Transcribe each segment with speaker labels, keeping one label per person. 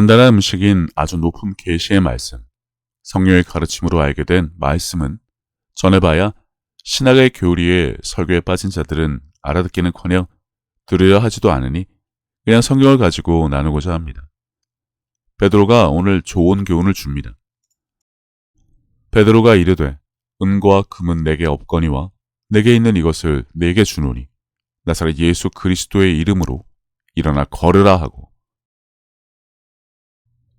Speaker 1: 간단한 음식인 아주 높은 계시의 말씀, 성령의 가르침으로 알게 된 말씀은 전해봐야 신학의 교리에 설교에 빠진 자들은 알아듣기는커녕 들으려 하지도 않으니 그냥 성경을 가지고 나누고자 합니다. 베드로가 오늘 좋은 교훈을 줍니다. 베드로가 이르되 은과 금은 내게 없거니와 내게 있는 이것을 내게 주노니 나사렛 예수 그리스도의 이름으로 일어나 걸으라 하고,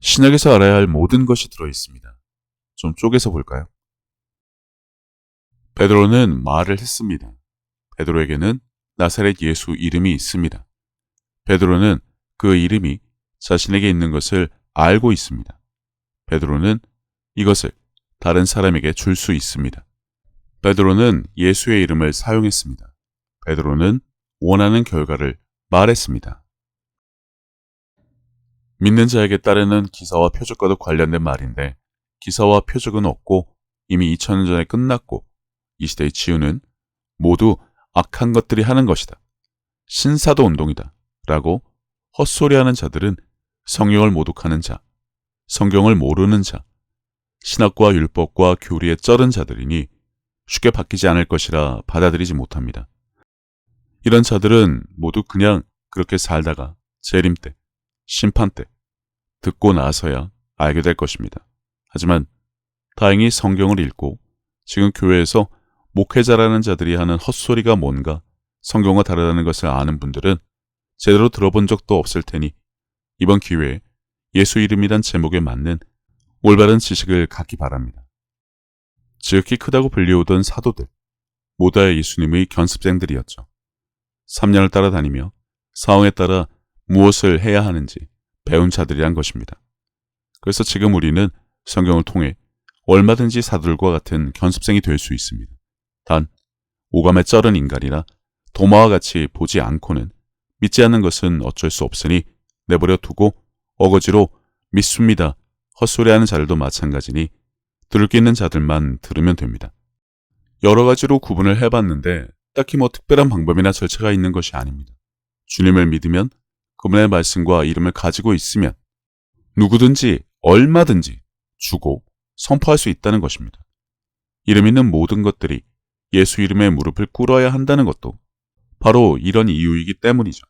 Speaker 1: 신약에서 알아야 할 모든 것이 들어있습니다. 좀 쪼개서 볼까요? 베드로는 말을 했습니다. 베드로에게는 나사렛 예수 이름이 있습니다. 베드로는 그 이름이 자신에게 있는 것을 알고 있습니다. 베드로는 이것을 다른 사람에게 줄 수 있습니다. 베드로는 예수의 이름을 사용했습니다. 베드로는 원하는 결과를 말했습니다. 믿는 자에게 따르는 기사와 표적과도 관련된 말인데, 기사와 표적은 없고 이미 2000년 전에 끝났고 이 시대의 치유는 모두 악한 것들이 하는 것이다, 신사도 운동이다 라고 헛소리하는 자들은 성령을 모독하는 자, 성경을 모르는 자, 신학과 율법과 교리에 쩔은 자들이니 쉽게 바뀌지 않을 것이라 받아들이지 못합니다. 이런 자들은 모두 그냥 그렇게 살다가 재림 때, 심판 때 듣고 나서야 알게 될 것입니다. 하지만 다행히 성경을 읽고 지금 교회에서 목회자라는 자들이 하는 헛소리가 뭔가 성경과 다르다는 것을 아는 분들은 제대로 들어본 적도 없을 테니 이번 기회에 예수 이름이란 제목에 맞는 올바른 지식을 갖기 바랍니다. 지극히 크다고 불리우던 사도들, 모두 예수님의 견습생들이었죠. 3년을 따라다니며 상황에 따라 무엇을 해야 하는지 배운 자들이란 것입니다. 그래서 지금 우리는 성경을 통해 얼마든지 사도들과 같은 견습생이 될 수 있습니다. 단 오감에 쩔은 인간이라 도마와 같이 보지 않고는 믿지 않는 것은 어쩔 수 없으니 내버려 두고 어거지로 믿습니다 헛소리하는 자들도 마찬가지니 들을 게 있는 자들만 들으면 됩니다. 여러 가지로 구분을 해봤는데 딱히 특별한 방법이나 절차가 있는 것이 아닙니다. 주님을 믿으면, 그분의 말씀과 이름을 가지고 있으면 누구든지 얼마든지 주고 선포할 수 있다는 것입니다. 이름 있는 모든 것들이 예수 이름에 무릎을 꿇어야 한다는 것도 바로 이런 이유이기 때문이죠.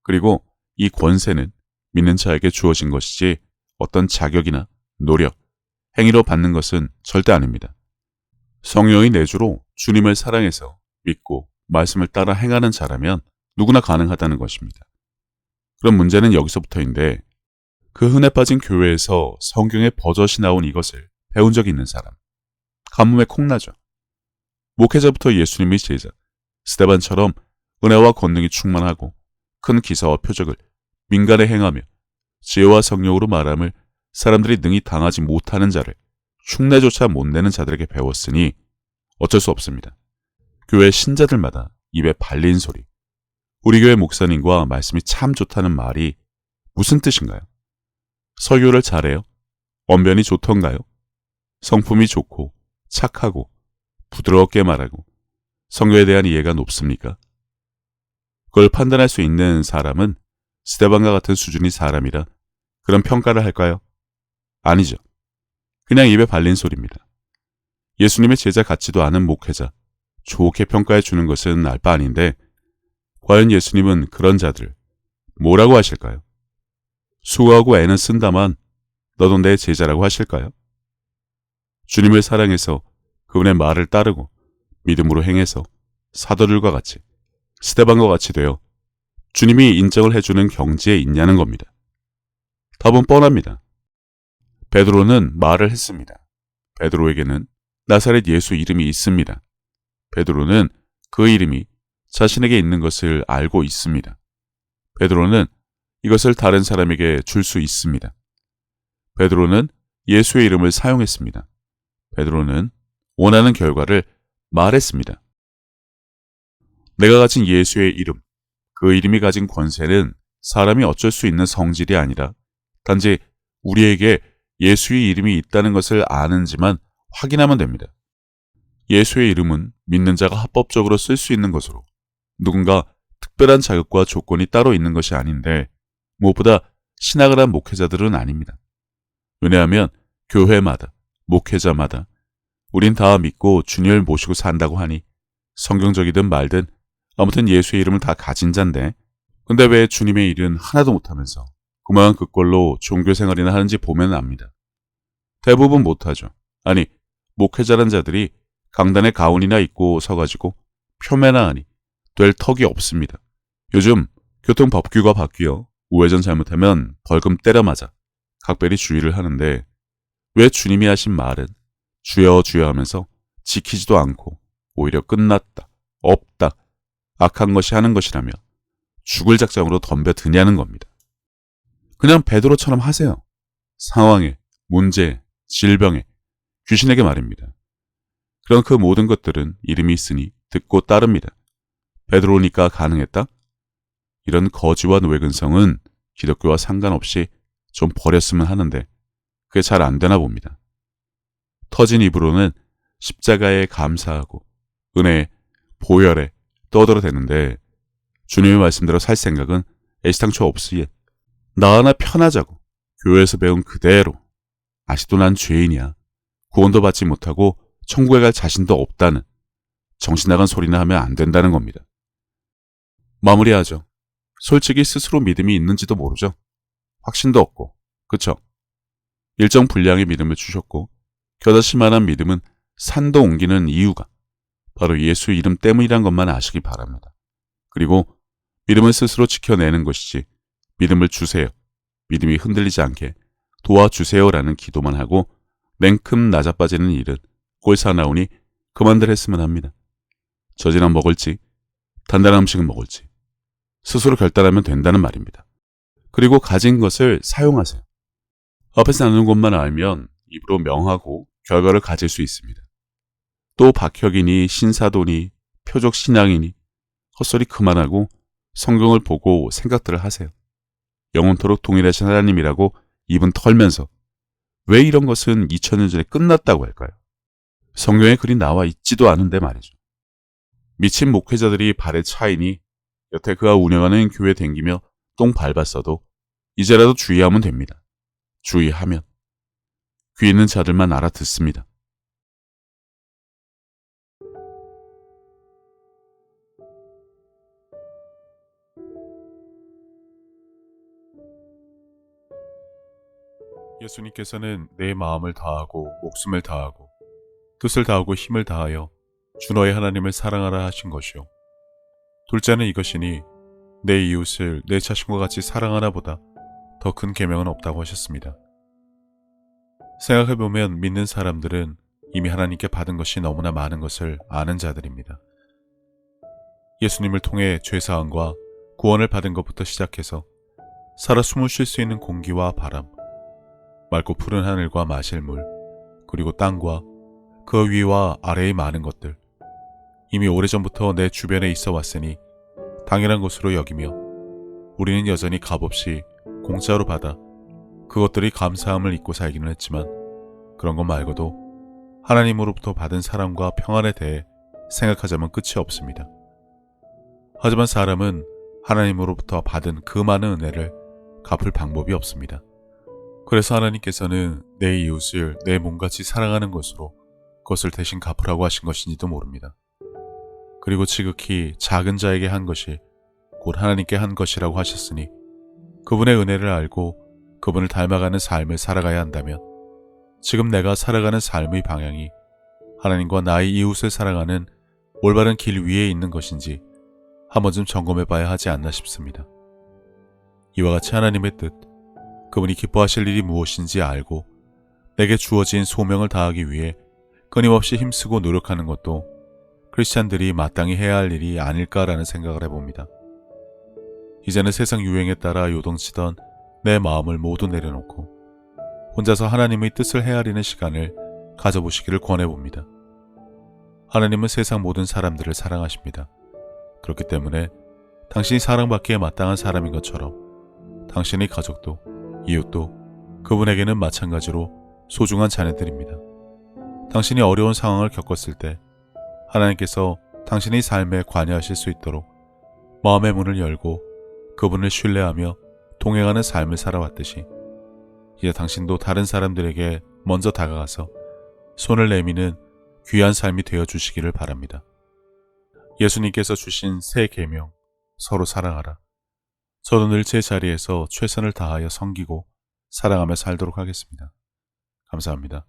Speaker 1: 그리고 이 권세는 믿는 자에게 주어진 것이지 어떤 자격이나 노력, 행위로 받는 것은 절대 아닙니다. 성령의 내주로 주님을 사랑해서 믿고 말씀을 따라 행하는 자라면 누구나 가능하다는 것입니다. 그럼 문제는 여기서부터인데, 그 흔해 빠진 교회에서 성경에 버젓이 나온 이것을 배운 적이 있는 사람, 가뭄에 콩나죠. 목회자부터 예수님의 제자, 스데반처럼 은혜와 권능이 충만하고 큰 기사와 표적을 민간에 행하며 지혜와 성령으로 말함을 사람들이 능히 당하지 못하는 자를 흉내조차 못 내는 자들에게 배웠으니 어쩔 수 없습니다. 교회 신자들마다 입에 발린 소리, 우리 교회 목사님과 말씀이 참 좋다는 말이 무슨 뜻인가요? 설교를 잘해요? 언변이 좋던가요? 성품이 좋고 착하고 부드럽게 말하고 성경에 대한 이해가 높습니까? 그걸 판단할 수 있는 사람은 스데반과 같은 수준의 사람이라 그런 평가를 할까요? 아니죠. 그냥 입에 발린 소리입니다. 예수님의 제자 같지도 않은 목회자, 좋게 평가해 주는 것은 알 바 아닌데, 과연 예수님은 그런 자들 뭐라고 하실까요? 수고하고 애는 쓴다만 너도 내 제자라고 하실까요? 주님을 사랑해서 그분의 말을 따르고 믿음으로 행해서 사도들과 같이, 스데반과 같이 되어 주님이 인정을 해주는 경지에 있냐는 겁니다. 답은 뻔합니다. 베드로는 말을 했습니다. 베드로에게는 나사렛 예수 이름이 있습니다. 베드로는 그 이름이 자신에게 있는 것을 알고 있습니다. 베드로는 이것을 다른 사람에게 줄 수 있습니다. 베드로는 예수의 이름을 사용했습니다. 베드로는 원하는 결과를 말했습니다. 내가 가진 예수의 이름, 그 이름이 가진 권세는 사람이 어쩔 수 있는 성질이 아니라 단지 우리에게 예수의 이름이 있다는 것을 아는지만 확인하면 됩니다. 예수의 이름은 믿는 자가 합법적으로 쓸 수 있는 것으로 누군가 특별한 자격과 조건이 따로 있는 것이 아닌데, 무엇보다 신학을 한 목회자들은 아닙니다. 왜냐하면 교회마다, 목회자마다 우린 다 믿고 주님을 모시고 산다고 하니 성경적이든 말든 아무튼 예수의 이름을 다 가진 자인데, 근데 왜 주님의 일은 하나도 못하면서 그만 그꼴로 종교생활이나 하는지 보면 압니다. 대부분 못하죠. 아니, 목회자란 자들이 강단에 가운이나 입고 서가지고 표매나 하니 될 턱이 없습니다. 요즘 교통법규가 바뀌어 우회전 잘못하면 벌금 때려 맞아 각별히 주의를 하는데, 왜 주님이 하신 말은 주여 주여 하면서 지키지도 않고 오히려 끝났다, 없다, 악한 것이 하는 것이라며 죽을 작정으로 덤벼드냐는 겁니다. 그냥 베드로처럼 하세요. 상황에, 문제에, 질병에, 귀신에게 말입니다. 그런 그 모든 것들은 이름이 있으니 듣고 따릅니다. 베드로니까 가능했다? 이런 거지와 노예근성은 기독교와 상관없이 좀 버렸으면 하는데 그게 잘 안 되나 봅니다. 터진 입으로는 십자가에 감사하고 은혜에, 보혈에 떠들어대는데 주님의 말씀대로 살 생각은 애시당초 없으에 나 하나 편하자고 교회에서 배운 그대로 아직도 난 죄인이야, 구원도 받지 못하고 천국에 갈 자신도 없다는 정신 나간 소리나 하면 안 된다는 겁니다. 마무리하죠. 솔직히 스스로 믿음이 있는지도 모르죠. 확신도 없고, 그쵸? 일정 분량의 믿음을 주셨고 겨자씨 만한 믿음은 산도 옮기는 이유가 바로 예수 이름 때문이란 것만 아시기 바랍니다. 그리고 믿음을 스스로 지켜내는 것이지 믿음을 주세요, 믿음이 흔들리지 않게 도와주세요라는 기도만 하고 냉큼 낮아빠지는 일은 꼴사나오니 그만들 했으면 합니다. 젖이나 먹을지 단단한 음식은 먹을지 스스로 결단하면 된다는 말입니다. 그리고 가진 것을 사용하세요. 앞에서 나누는 것만 알면 입으로 명하고 결과를 가질 수 있습니다. 또 박혁이니 신사도니 표적 신앙이니 헛소리 그만하고 성경을 보고 생각들을 하세요. 영원토록 동일하신 하나님이라고 입은 털면서 왜 이런 것은 2000년 전에 끝났다고 할까요? 성경에 글이 나와 있지도 않은데 말이죠. 미친 목회자들이 발에 차이니 여태 그가 운영하는 교회 댕기며 똥 밟았어도 이제라도 주의하면 됩니다. 주의하면 귀 있는 자들만 알아듣습니다. 예수님께서는 내 마음을 다하고 목숨을 다하고 뜻을 다하고 힘을 다하여 주 너의 하나님을 사랑하라 하신 것이요. 둘째는 이것이니 내 이웃을 내 자신과 같이 사랑하나 보다 더 큰 계명은 없다고 하셨습니다. 생각해보면 믿는 사람들은 이미 하나님께 받은 것이 너무나 많은 것을 아는 자들입니다. 예수님을 통해 죄사함과 구원을 받은 것부터 시작해서 살아 숨을 쉴 수 있는 공기와 바람, 맑고 푸른 하늘과 마실 물, 그리고 땅과 그 위와 아래의 많은 것들, 이미 오래전부터 내 주변에 있어 왔으니 당연한 것으로 여기며 우리는 여전히 값없이 공짜로 받아 그것들이 감사함을 잊고 살기는 했지만 그런 것 말고도 하나님으로부터 받은 사랑과 평안에 대해 생각하자면 끝이 없습니다. 하지만 사람은 하나님으로부터 받은 그 많은 은혜를 갚을 방법이 없습니다. 그래서 하나님께서는 내 이웃을 내 몸같이 사랑하는 것으로 그것을 대신 갚으라고 하신 것인지도 모릅니다. 그리고 지극히 작은 자에게 한 것이 곧 하나님께 한 것이라고 하셨으니 그분의 은혜를 알고 그분을 닮아가는 삶을 살아가야 한다면 지금 내가 살아가는 삶의 방향이 하나님과 나의 이웃을 사랑하는 올바른 길 위에 있는 것인지 한 번쯤 점검해 봐야 하지 않나 싶습니다. 이와 같이 하나님의 뜻, 그분이 기뻐하실 일이 무엇인지 알고 내게 주어진 소명을 다하기 위해 끊임없이 힘쓰고 노력하는 것도 크리스찬들이 마땅히 해야 할 일이 아닐까라는 생각을 해봅니다. 이제는 세상 유행에 따라 요동치던 내 마음을 모두 내려놓고 혼자서 하나님의 뜻을 헤아리는 시간을 가져보시기를 권해봅니다. 하나님은 세상 모든 사람들을 사랑하십니다. 그렇기 때문에 당신이 사랑받기에 마땅한 사람인 것처럼 당신의 가족도 이웃도 그분에게는 마찬가지로 소중한 자녀들입니다. 당신이 어려운 상황을 겪었을 때 하나님께서 당신의 삶에 관여하실 수 있도록 마음의 문을 열고 그분을 신뢰하며 동행하는 삶을 살아왔듯이 이제 당신도 다른 사람들에게 먼저 다가가서 손을 내미는 귀한 삶이 되어 주시기를 바랍니다. 예수님께서 주신 새 계명, 서로 사랑하라. 저도 늘 제 자리에서 최선을 다하여 섬기고 사랑하며 살도록 하겠습니다. 감사합니다.